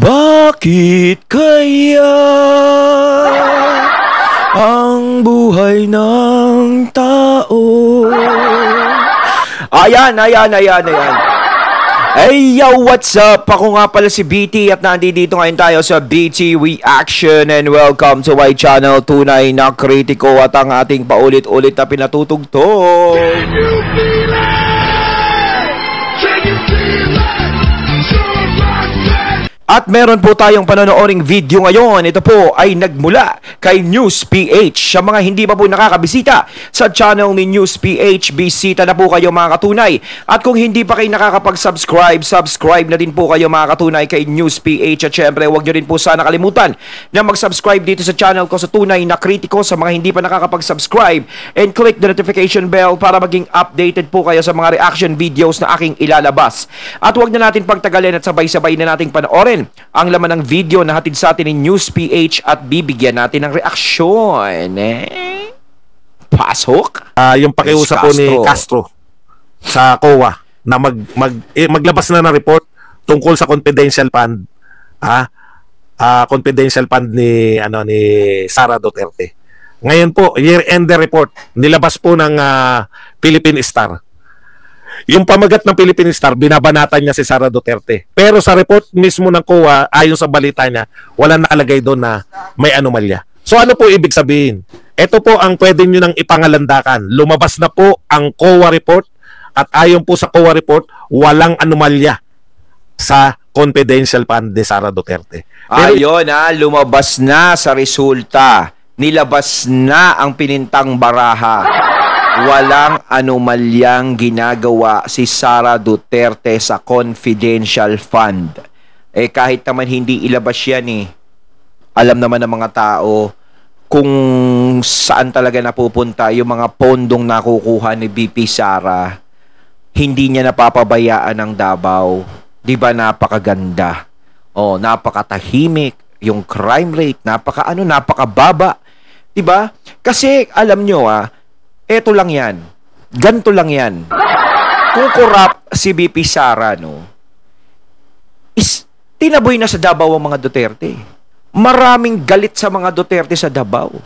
Bakit kaya ang buhay ng tao? Ayan. Hey yo, what's up? Ako nga pala si BT at nandito ngayon tayo sa BT Reaction and welcome to my channel, Tunay na Kritiko, at ang ating paulit-ulit na pinatutugtog. At meron po tayong panonooring video ngayon. Ito po ay nagmula kay News PH. Sa mga hindi pa po nakakabisita sa channel ni News PH, bisita na po kayo mga katunay. At kung hindi pa kayo nakakapag-subscribe, subscribe na din po kayo mga katunay kay News PH. At syempre, huwag nyo rin po sana kalimutan na mag-subscribe dito sa channel ko sa Tunay na Kritiko sa mga hindi pa nakakapag-subscribe, and click the notification bell para maging updated po kayo sa mga reaction videos na aking ilalabas. At huwag na natin pagtagalin at sabay-sabay na nating panoorin ang laman ng video na hatid sa atin ni News PH at bibigyan natin ng reaksyon. Pasok? Yung pakiusap po ni Castro sa COA na maglabas na ng report tungkol sa confidential fund. Confidential fund ni Sara Duterte. Ngayon po, year-end report nilabas po ng Philippine Star. Yung pamagat ng Philippine Star, binabanatan niya si Sara Duterte. Pero sa report mismo ng COA, ayon sa balita niya, wala nakalagay doon na may anomalya. So ano po ibig sabihin? Ito po ang pwede nyo nang ipangalandakan. Lumabas na po ang COA report at ayon po sa COA report, walang anomalya sa confidential fund ni Sara Duterte. Ayun lumabas na sa resulta. Nilabas na ang pinintang baraha. Walang anomalyang ginagawa si Sara Duterte sa confidential fund. Kahit naman hindi ilabas yan alam naman ng mga tao kung saan talaga napupunta yung mga pondong nakukuha ni BP Sara. Hindi niya napapabayaan ng Davao. Di ba napakaganda? Napakatahimik. Yung crime rate, napakababa. Di ba? Kasi alam nyo eto lang yan. Ganto lang yan. Kung corrupt si BP Sara, tinaboy na sa Davao ang mga Duterte. Maraming galit sa mga Duterte sa Davao.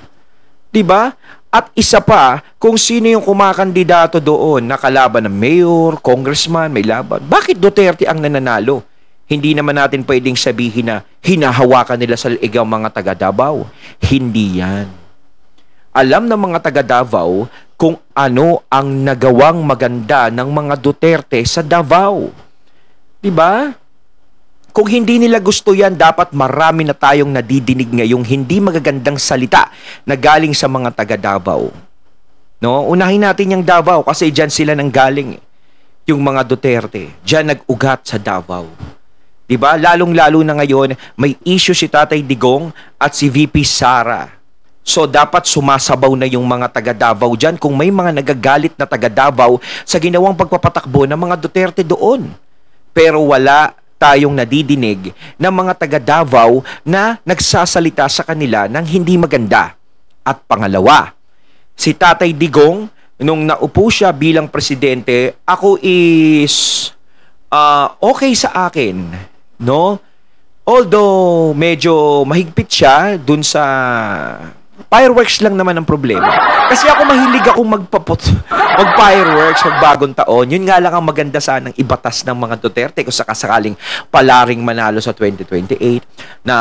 Diba? At isa pa, kung sino yung kumakandidato doon na kalaban ng mayor, congressman, may laban. Bakit Duterte ang nananalo? Hindi naman natin pwedeng sabihin na hinahawakan nila sa liig ang mga taga Davao. Hindi yan. Alam ng mga taga Davao kung ano ang nagawang maganda ng mga Duterte sa Davao. Diba? Kung hindi nila gusto yan, dapat marami na tayong nadidinig ngayong hindi magagandang salita na galing sa mga taga Davao. Unahin natin yung Davao kasi dyan sila nanggaling. Yung mga Duterte, dyan nag-ugat sa Davao. Diba? Lalong-lalo na ngayon, may issue si Tatay Digong at si VP Sara. So, dapat sumasabaw na yung mga taga Davao dyan kung may mga nagagalit na taga Davao sa ginawang pagpapatakbo ng mga Duterte doon. Pero wala tayong nadidinig ng mga taga Davao na nagsasalita sa kanila ng hindi maganda. At pangalawa, si Tatay Digong, nung naupo siya bilang presidente, ako is okay sa akin. Although medyo mahigpit siya dun sa fireworks lang naman ang problema. Kasi ako mahilig akong mag-fireworks, magbagong taon. Yun nga lang ang maganda sanang ibatas ng mga Duterte kung sakasakaling palaring manalo sa 2028 na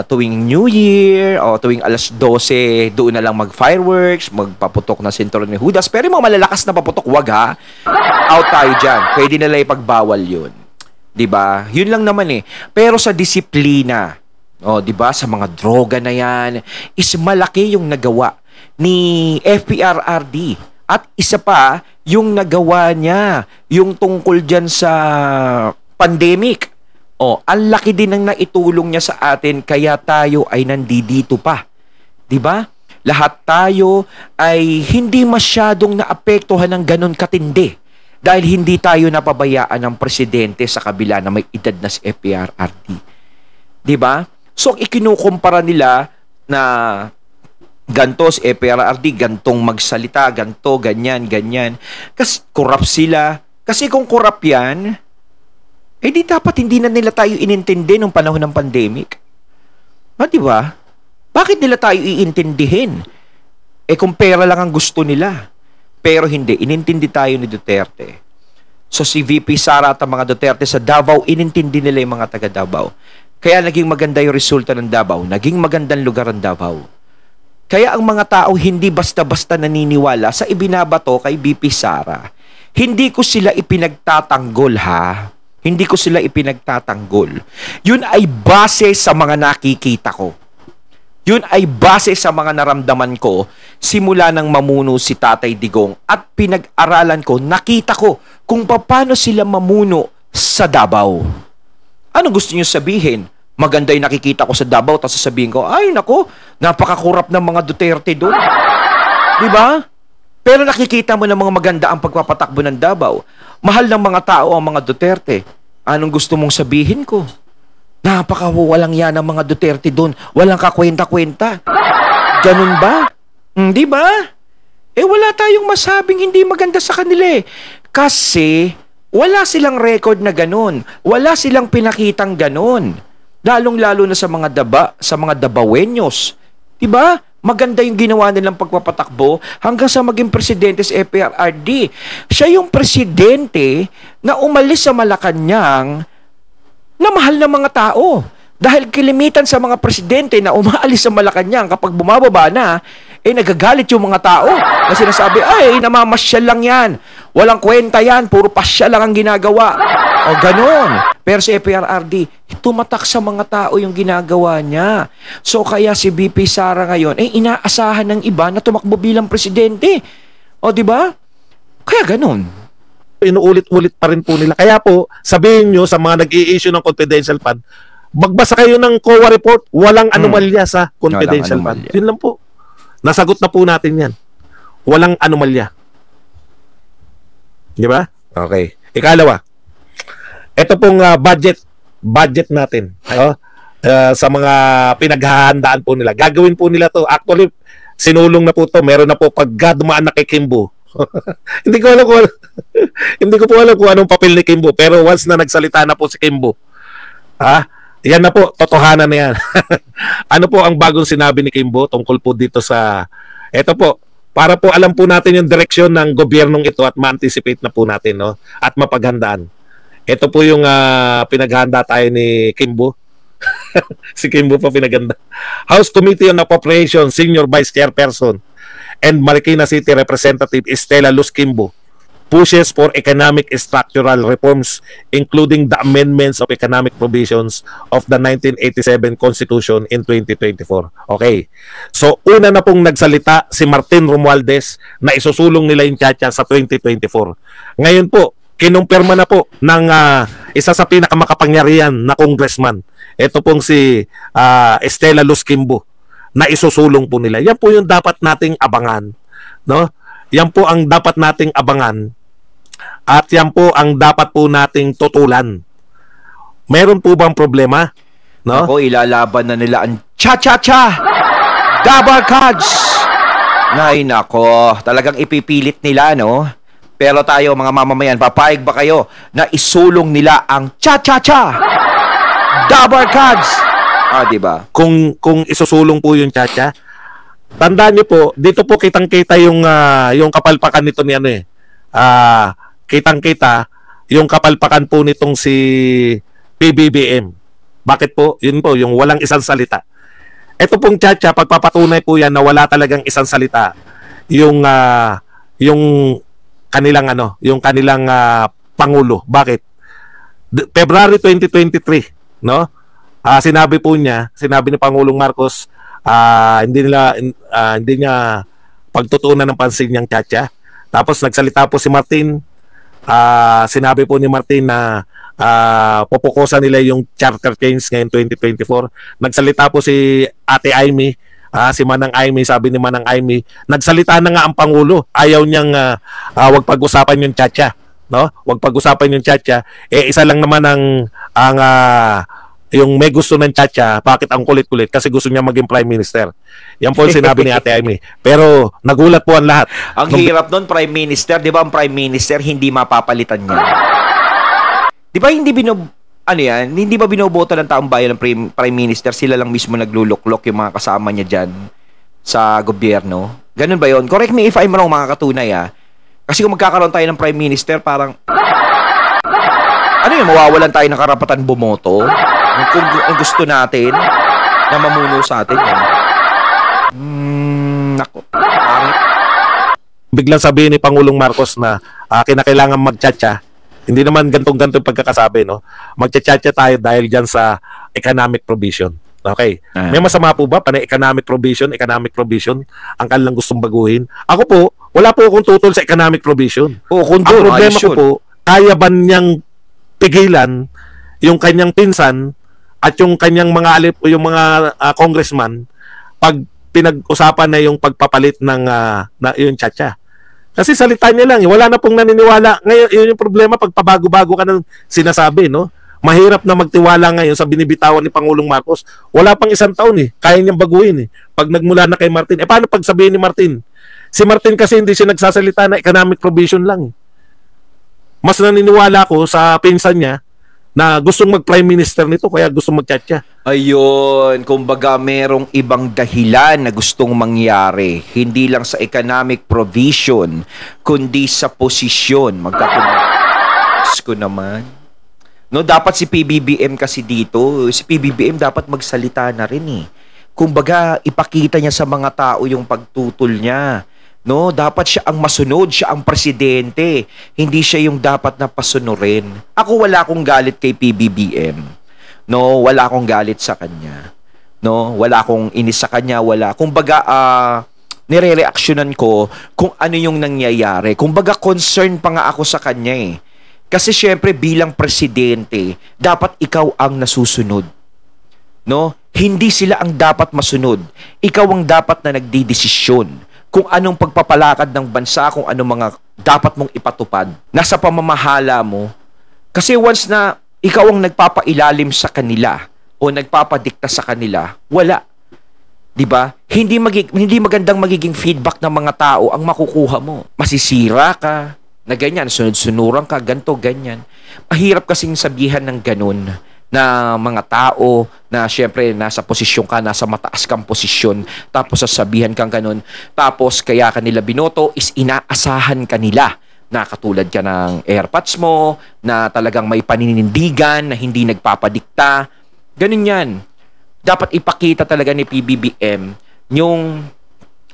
tuwing New Year o tuwing alas 12, doon na lang mag-fireworks, magpaputok na sinturon ni Judas. Pero yung mga malalakas na paputok, wag ha. Out tayo dyan. Pwede nila ipagbawal yun. Diba? Yun lang naman Pero sa disiplina, diba, sa mga droga na yan, is malaki yung nagawa ni FPRRD. At isa pa, yung nagawa niya, yung tungkol dyan sa pandemic. Ang laki din ng naitulong niya sa atin, kaya tayo ay nandito pa. Diba? Lahat tayo ay hindi masyadong naapektuhan ng ganun katindi. Dahil hindi tayo napabayaan ng presidente sa kabila na may edad na si FPRRD. Diba? So, ikinukumpara nila na ganto si FPRRD, gantong magsalita, ganto, ganyan. Kasi corrupt sila. Kasi kung corrupt yan, Eh di dapat hindi na nila tayo inintindi nung panahon ng pandemic. Di ba? Bakit nila tayo iintindihin? Eh kung pera lang ang gusto nila. Pero hindi, inintindi tayo ni Duterte. So si VP Sara at ang mga Duterte sa Davao, inintindi nila yung mga taga Davao. Kaya naging maganda yung resulta ng Davao. Naging magandang lugar ang Davao. Kaya ang mga tao hindi basta-basta naniniwala sa ibinabato kay VP Sara. Hindi ko sila ipinagtatanggol ha. Hindi ko sila ipinagtatanggol. Yun ay base sa mga nakikita ko. Yun ay base sa mga naramdaman ko simula nang mamuno si Tatay Digong at pinag-aralan ko, nakita ko kung paano sila mamuno sa Davao. Ano gusto niyo sabihin? Maganda yung nakikita ko sa Davao, tapos sasabihin ko, ay nako, napakakurap ng mga Duterte doon. Diba? Pero nakikita mo ng mga maganda ang pagpapatakbo ng Davao. Mahal ng mga tao ang mga Duterte. Anong gusto mong sabihin ko? Napakawalang yan ang mga Duterte doon. Walang kakwenta-kwenta. Ganun ba? Di ba? Eh wala tayong masabing hindi maganda sa kanila eh. Kasi wala silang record na ganun. Wala silang pinakitang ganun. Lalong-lalo na sa mga Dabawenyos. Di ba? Maganda yung ginawa nilang pagpapatakbo hanggang sa maging presidente sa FPRRD. Siya yung presidente na umalis sa Malacanang na mahal ng mga tao. Dahil kilimitan sa mga presidente na umaalis sa Malacanang kapag bumababa na, eh nagagalit yung mga tao na sinasabi, ay, namamasyal lang yan. Walang kwenta yan, puro pasyal lang ang ginagawa. O ganon. Pero si FPRRD, tumatak sa mga tao yung ginagawa niya. So kaya si VP Sara ngayon, eh inaasahan ng iba na tumakbo bilang presidente. O di ba? Kaya ganon. Inuulit-ulit pa rin po nila. Kaya po, sabihin nyo sa mga nag-i-issue ng confidential fund, magbasa kayo ng COA report, walang anomalya sa confidential fund. Yun lang po. Nasagot na po natin yan. Walang anomalya. Di ba? Okay. Ikalawa, ito pong budget natin. Sa mga pinaghahandaan po nila. Gagawin po nila to. Actually, sinulong na po to. Meron na po pagka dumaan na kay Kimbo. Hindi ko po alam kung anong papel ni Kimbo, pero once na nagsalita na po si Kimbo, yan na po, totohanan na yan. Ano po ang bagong sinabi ni Kimbo tungkol po dito sa eto po, para po alam po natin yung direksyon ng gobyernong ito at ma-anticipate na po natin, no? At mapaghandaan. Ito po yung pinaghanda tayo ni Kimbo. Si Kimbo pa pinaghanda. House Committee on Appropriations Senior Vice Chairperson and Marikina City Representative Estela Luz Kimbo pushes for economic structural reforms including the amendments of economic provisions of the 1987 Constitution in 2024. Okay. So, una na pong nagsalita si Martin Romualdez na isusulong nila yung tiyatya sa 2024. Ngayon po, kinumpirma na po ng isa sa pinakamakapangyarihan na congressman. Ito pong si Estela Luz Kimbo na isusulong po nila. Yan po yung dapat nating abangan, no? Yan po ang dapat nating abangan at yan po ang dapat po nating tutulan. Meron po bang problema, no? Ako, ilalaban na nila ang cha-cha-cha Dabar Cards. Nay nako, talagang ipipilit nila, no? Pero tayo mga mamamayan, papayag ba kayo na isulong nila ang cha-cha-cha Dabar Cards? Di ba? Kung isusulong po yung tiyatya, tandaan niyo po, dito po kitang-kita yung kapalpakan nito ni ano eh. Kitang-kita yung kapalpakan po nitong si PBBM. Bakit po? Yun po, yung walang isang salita. Ito pong tiyatya, pagpapatunay po yan na wala talagang isang salita. Yung kanilang pangulo. Bakit? February 2023, no? Sinabi ni Pangulong Marcos, hindi niya pagtutuunan ng pansin niyang tiyatya. Tapos nagsalita po si Martin, sinabi po ni Martin na pupukusan nila yung charter change ngayon 2024. Nagsalita po si Ate Aimee, si Manang Aimee, sabi ni Manang Aimee, nagsalita na nga ang Pangulo, ayaw niyang wag pag-usapan yung tiyatya, no? Wag pag-usapan yung tiyatya. Isa lang naman ang yung may gusto ng tiyatya, bakit ang kulit-kulit? Kasi gusto niya maging Prime Minister. Yan po ang sinabi ni Ate Aimee. Pero nagulat po ang lahat. Ang hirap nun, Prime Minister. Di ba ang Prime Minister hindi mapapalitan niya? Di ba hindi ano yan, hindi ba binoboto ng taong bayan ng Prime Minister, sila lang mismo nagluluklok yung mga kasama niya dyan sa gobyerno? Ganun ba yun? Correct me if I'm wrong, mga katunay, Kasi kung magkakaroon tayo ng Prime Minister, parang, ano yun, mawawalan tayo ng karapatan bumoto? Kung gusto natin na mamuno sa atin, yan. Nako. Biglang sabihin ni Pangulong Marcos na kinakailangan magtsatsa. Hindi naman gantong-gantong pagkakasabi, no? Magtsatsa tayo dahil dyan sa economic provision. Okay. May masama po ba panay economic provision ang kanilang gustong baguhin? Ako po, wala po akong tutol sa economic provision. Ang problema ko po, kaya ba niyang pigilan yung kanyang pinsan at yung kanyang mga congressman pag pinag-usapan na yung pagpapalit ng yung tsatsa? Kasi salita niya lang, wala na pong naniniwala. Ngayon, yun yung problema pag pabago-bago ka ng sinasabi, no? Mahirap na magtiwala ngayon sa binibitawan ni Pangulong Marcos. Wala pang 1 taon kaya niyang baguhin Pag nagmula na kay Martin. Paano pag sabihin ni Martin? Si Martin kasi hindi siya nagsasalita na economic provision lang. Mas naniniwala ko sa pinsan niya na gustong mag-prime minister nito kaya gustong magtsatsa. Ayun, kumbaga merong ibang dahilan na gustong mangyari. Hindi lang sa economic provision, kundi sa posisyon. Magkatumas ko naman. No, dapat si PBBM kasi dito, si PBBM dapat magsalita na rin Kumbaga, ipakita niya sa mga tao yung pagtutol niya. No, dapat siya ang masunod, siya ang presidente. Hindi siya yung dapat na pasunurin. Ako wala akong galit kay PBBM. No, wala akong galit sa kanya. No, wala akong inis sa kanya, wala. Kumbaga, nire-reaksyonan ko kung ano yung nangyayari. Kumbaga, concern pa nga ako sa kanya Kasi syempre bilang presidente, dapat ikaw ang nasusunod. No? Hindi sila ang dapat masunod. Ikaw ang dapat na nagdidesisyon kung anong pagpapalakad ng bansa, kung anong mga dapat mong ipatupad. Nasa pamamahala mo. Kasi once na ikaw ang nagpapailalim sa kanila o nagpapadikta sa kanila, wala. 'Di ba? Hindi magandang magiging feedback ng mga tao ang makukuha mo. Masisira ka, na ganyan, sunod-sunuran ka, ganto, ganyan. Mahirap kasing sabihan ng ganun na mga tao na syempre nasa posisyon ka, nasa mataas kang posisyon, tapos sasabihan kang ganun, tapos kaya kanila binoto is inaasahan kanila na katulad ka ng airpods mo, na talagang may paninindigan, na hindi nagpapadikta. Ganun yan. Dapat ipakita talaga ni PBBM yung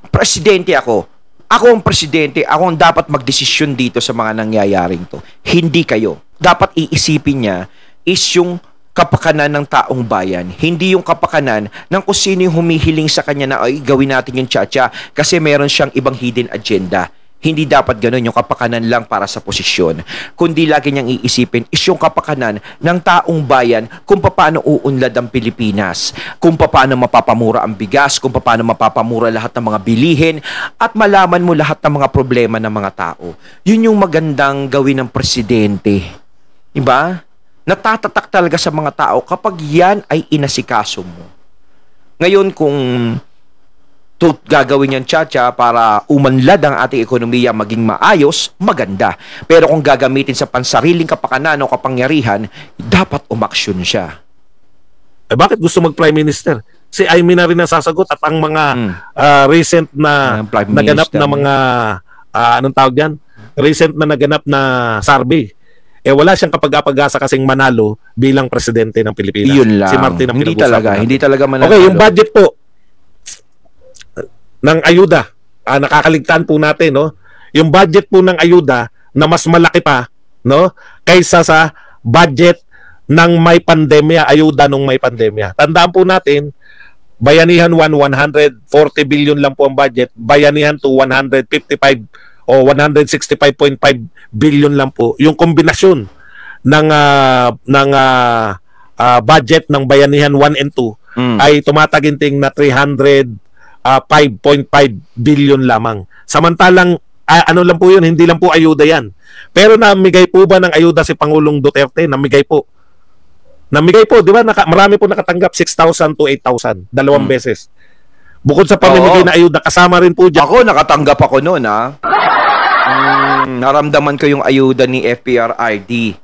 presidente ako. Ako ang presidente, ako ang dapat magdesisyon dito sa mga nangyayaring to. Hindi kayo. Dapat iisipin niya is yung kapakanan ng taong bayan. Hindi yung kapakanan ng kung sino yung humihiling sa kanya na ay gawin natin yung tsa-tsa kasi meron siyang ibang hidden agenda. Hindi dapat ganun yung kapakanan lang para sa posisyon. Kundi lagi niyang iisipin is yung kapakanan ng taong bayan kung paano uunlad ang Pilipinas, kung paano mapapamura ang bigas, kung paano mapapamura lahat ng mga bilihin, at malaman mo lahat ng mga problema ng mga tao. Yun yung magandang gawin ng presidente. Diba? Natatatak talaga sa mga tao kapag yan ay inasikaso mo. Ngayon kung gagawin yan tsa-tsa para umanlad ang ating ekonomiya maging maayos, maganda. Pero kung gagamitin sa pansariling kapakanan o kapangyarihan, dapat umaksyon siya. Bakit gusto mag-Prime Minister? Si Amy na rin ang sasagot at ang mga recent na naganap na mga anong tawag yan? Recent na naganap na survey. Wala siyang kapag-apag-asa kasing manalo bilang presidente ng Pilipinas. Yun lang. Si Martin ang hindi talaga manalo. Okay, yung budget po ng ayuda, nakakaligtaan po natin, no? Yung budget po ng ayuda na mas malaki pa, no? Kaysa sa budget ng may pandemya, ayuda nung may pandemya. Tandaan po natin, Bayanihan 140 billion lang po ang budget. Bayanihan 155 o 165.5 billion lang po. Yung kombinasyon ng budget ng Bayanihan 1 and 2 ay tumataginting na 5.5 billion lamang. Samantalang, ano lang po yun, hindi lang po ayuda yan. Pero namigay po ba ng ayuda si Pangulong Duterte? Namigay po. Namigay po, di ba? Marami po nakatanggap, 6,000 to 8,000. Dalawang beses. Bukod sa pamimigay na ayuda, kasama rin po dyan. Ako, nakatanggap ako noon, Naramdaman ko yung ayuda ni FPRRD.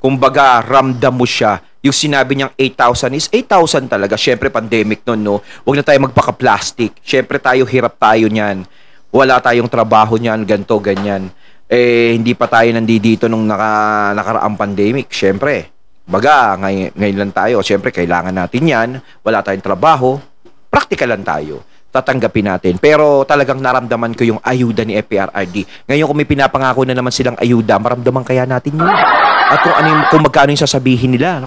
Kumbaga, ramdam mo siya. Yung sinabi niyang 8,000 is 8,000 talaga. Syempre, pandemic nun, no? Huwag na tayo magpaka-plastic. Syempre, hirap tayo niyan. Wala tayong trabaho niyan, ganto, ganyan. Hindi pa tayo nandito nung nakaraang pandemic. Syempre, baga, ngayon lang tayo. Syempre, kailangan natin yan. Wala tayong trabaho. Practical lang tayo. Tatanggapin natin. Pero talagang naramdaman ko yung ayuda ni FPRRD. Ngayon kung may pinapangako na naman silang ayuda, maramdaman kaya natin yun. At kung magkano yung sasabihin nila.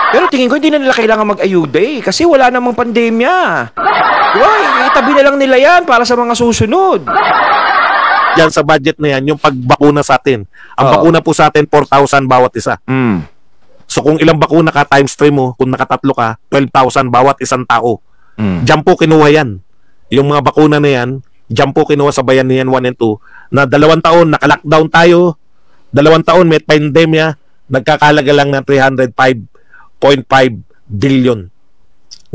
Pero tingin ko hindi na nila kailangan mag-ayuda kasi wala namang pandemya. Itabi na lang nila yan para sa mga susunod. Yan sa budget na yan, yung pagbakuna sa atin. Ang bakuna po sa atin, 4,000 bawat isa. So kung ilang bakuna ka times 3 mo, kung nakatatlo ka, 12,000 bawat isang tao. Diyan po kinuha yan. Yung mga bakuna na yan, diyan po kinuha sa Bayanihan 1 and 2 na 2 taon, naka-lockdown tayo, 2 taon may pandemya, nagkakalaga lang ng 305.5 billion.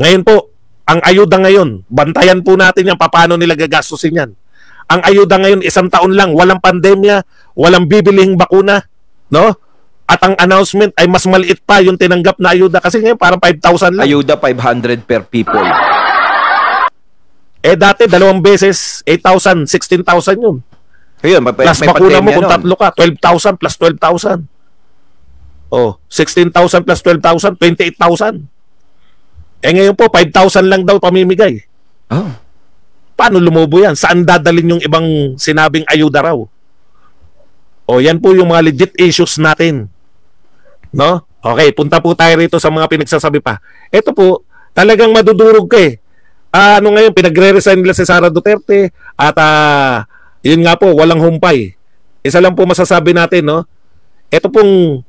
Ngayon po, ang ayuda ngayon, bantayan po natin yan, paano nila gagastusin yan. Ang ayuda ngayon, 1 taon lang, walang pandemya, walang bibilihing bakuna, no? At ang announcement ay mas maliit pa yung tinanggap na ayuda kasi ngayon parang 5,000 lang. Ayuda 500 per people. Dati 2 beses 8,000, 16,000 yun. Ayun, plus bakuna mo kung tatlo ka, 12,000 plus 12,000. 16,000 plus 12,000, 28,000. Ngayon po 5,000 lang daw pamimigay. Paano lumubo yan? Saan dadalhin yung ibang sinabing ayuda raw? Yan po yung mga legit issues natin. No? Okay, punta po tayo rito sa mga pinagsasabi pa. Ito po, talagang madudurog ka ngayon, pinagre-resign nila si Sara Duterte at yun nga po, walang humpay. Isa lang po masasabi natin, no? Ito pong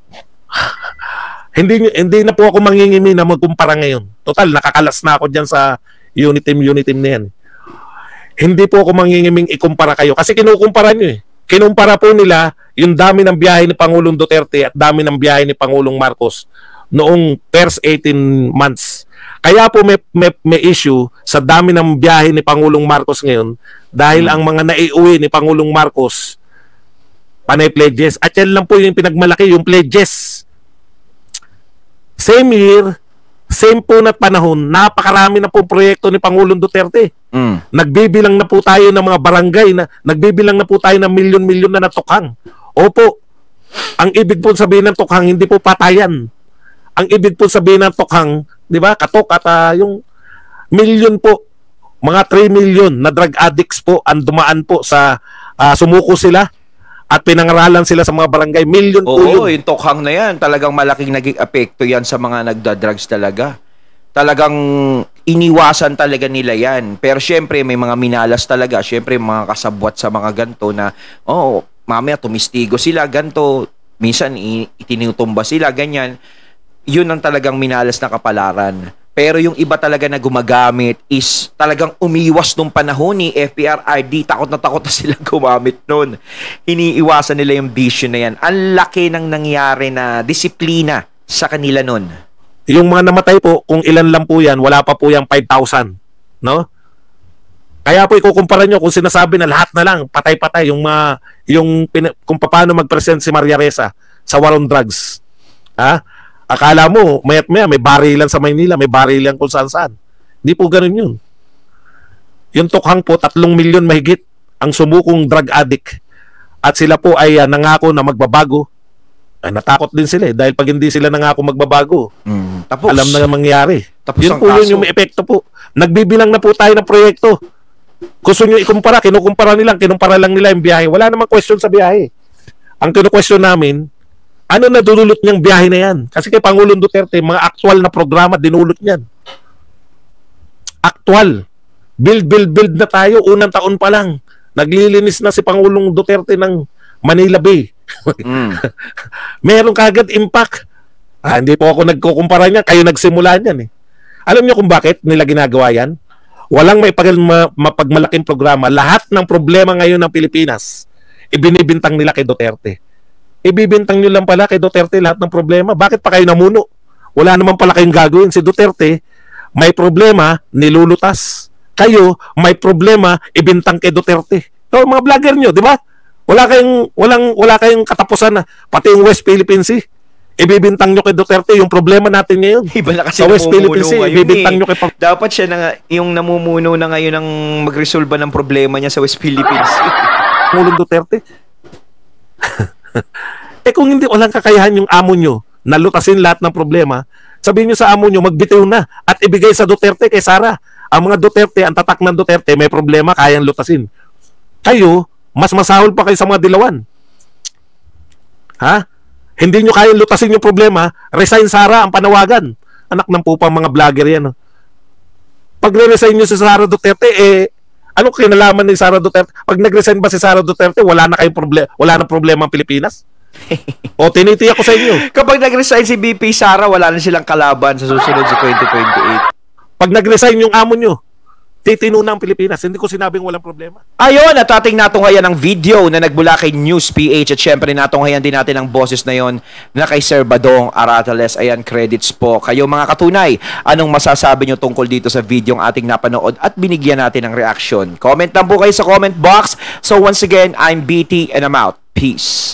hindi na po ako mangingimi na magkumpara ngayon. Total, nakakalas na ako dyan sa uniteam na yan. Hindi po ako mangingiming ikumpara kayo kasi kinukumpara nyo Kinumpara po nila yung dami ng biyahe ni Pangulong Duterte at dami ng biyahe ni Pangulong Marcos noong first 18 months. Kaya po may issue sa dami ng biyahe ni Pangulong Marcos ngayon dahil ang mga naiuwi ni Pangulong Marcos panay pledges. At yan lang po yung pinagmalaki, yung pledges. Same year, same po na panahon, napakarami na po proyekto ni Pangulong Duterte. Nagbibilang na po tayo ng mga barangay, nagbibilang na po tayo ng milyon-milyon na natukhang. Opo, ang ibig po sabihin ng tukhang, hindi po patayan. Ang ibig po sabihin ng tukhang, di ba, katok at yung milyon po, mga 3 million na drug addicts po ang dumaan po sa sumuko sila at pinangaralan sila sa mga barangay. Milyon po yun. Yung tukhang na yan, talagang malaking naging apekto yan sa mga nagda-drugs talaga. Talagang iniwasan talaga nila yan. Pero syempre, may mga minalas talaga. Syempre, mga kasabwat sa mga ganto na, mamaya tumistigo sila, ganto. Minsan, itinutumba sila, ganyan. Yun ang talagang minalas na kapalaran. Pero yung iba talaga na gumagamit is talagang umiwas nung panahon ni FPRRD. Takot na sila gumamit nun. Iniiwasan nila yung bisyo na yan. Ang laki ng nangyari na disiplina sa kanila nun. Yung mga namatay po, kung ilan lang po yan, wala pa po yung 5,000. No? Kaya po ikukumpara nyo kung sinasabi na lahat na lang, patay-patay, kung paano mag-present si Maria Ressa sa war on drugs. Akala mo, mayat-maya, may barilan sa Maynila, may barilan kung saan-saan. Hindi po ganun yun. Yung tukhang po, 3 milyon mahigit ang sumukong drug addict. At sila po ay nangako na magbabago. Natakot din sila dahil pag hindi sila nangako magbabago, alam na mangyayari. Yun po yun yung epekto po. Nagbibilang na po tayo ng proyekto. Gusto nyo ikumpara, kinukumpara lang nila yung biyahe. Wala namang question sa biyahe. Ang kinu-question namin, ano na dululot niyang biyahe na yan? Kasi kay Pangulong Duterte, mga aktual na programa dinulot niyan. Aktual. Build na tayo. Unang taon pa lang. Naglilinis na si Pangulong Duterte ng Manila Bay. Meron kagad impact. Hindi po ako nagkukumpara niya. Kayo nagsimula niyan Alam niyo kung bakit nila ginagawa yan? Walang mapagmalaking programa. Lahat ng problema ngayon ng Pilipinas, ibinibintang nila kay Duterte. Ibibintang nyo lang pala kay Duterte lahat ng problema. Bakit pa kayo namuno? Wala naman pala kayong gagawin. Si Duterte, may problema, nilulutas. Kayo, may problema, ibintang kay Duterte. So, mga vlogger nyo, di ba? Wala kayong katapusan na pati yung West Philippine Sea. Ibibintang nyo kay Duterte yung problema natin ngayon. Iba na kasi Sa West Philippine namumuno Sea, ngayon ibibintang nyo kay Dapat siya na yung namumuno na ngayon ang magresolba ng problema niya sa West Philippines. Pangulong Duterte. Kung hindi walang kakayahan yung amo nyo na lutasin lahat ng problema, sabihin nyo sa amo nyo, magbitiw na at ibigay sa Duterte kay Sara. Ang mga Duterte, ang tatak ng Duterte, may problema, kayang lutasin. Kayo, mas masahol pa kayo sa mga dilawan. Ha? Hindi nyo kayang lutasin yung problema, resign Sara ang panawagan. Anak ng pupang mga vlogger yan. Pag re-resign nyo si Sara Duterte, anong kinalaman ni Sara Duterte? Pag nag-resign ba si Sara Duterte, wala na problema ang Pilipinas? O tinitiyak ko sa inyo. Kapag nag-resign si BP Sara, wala na silang kalaban sa susunod sa 2028. Pag nag-resign yung amo nyo, titino na ang Pilipinas. Hindi ko sinabing walang problema. Ayun, at ating natunghayan ng video na nagbula kay News PH at syempre natunghayan din natin ang boses na yon na kay Sir Badong Aratales. Ayan, credits po. Kayo mga katunay, anong masasabi nyo tungkol dito sa video ang ating napanood at binigyan natin ng reaksyon? Comment lang po kayo sa comment box. So once again, I'm BT and I'm out. Peace.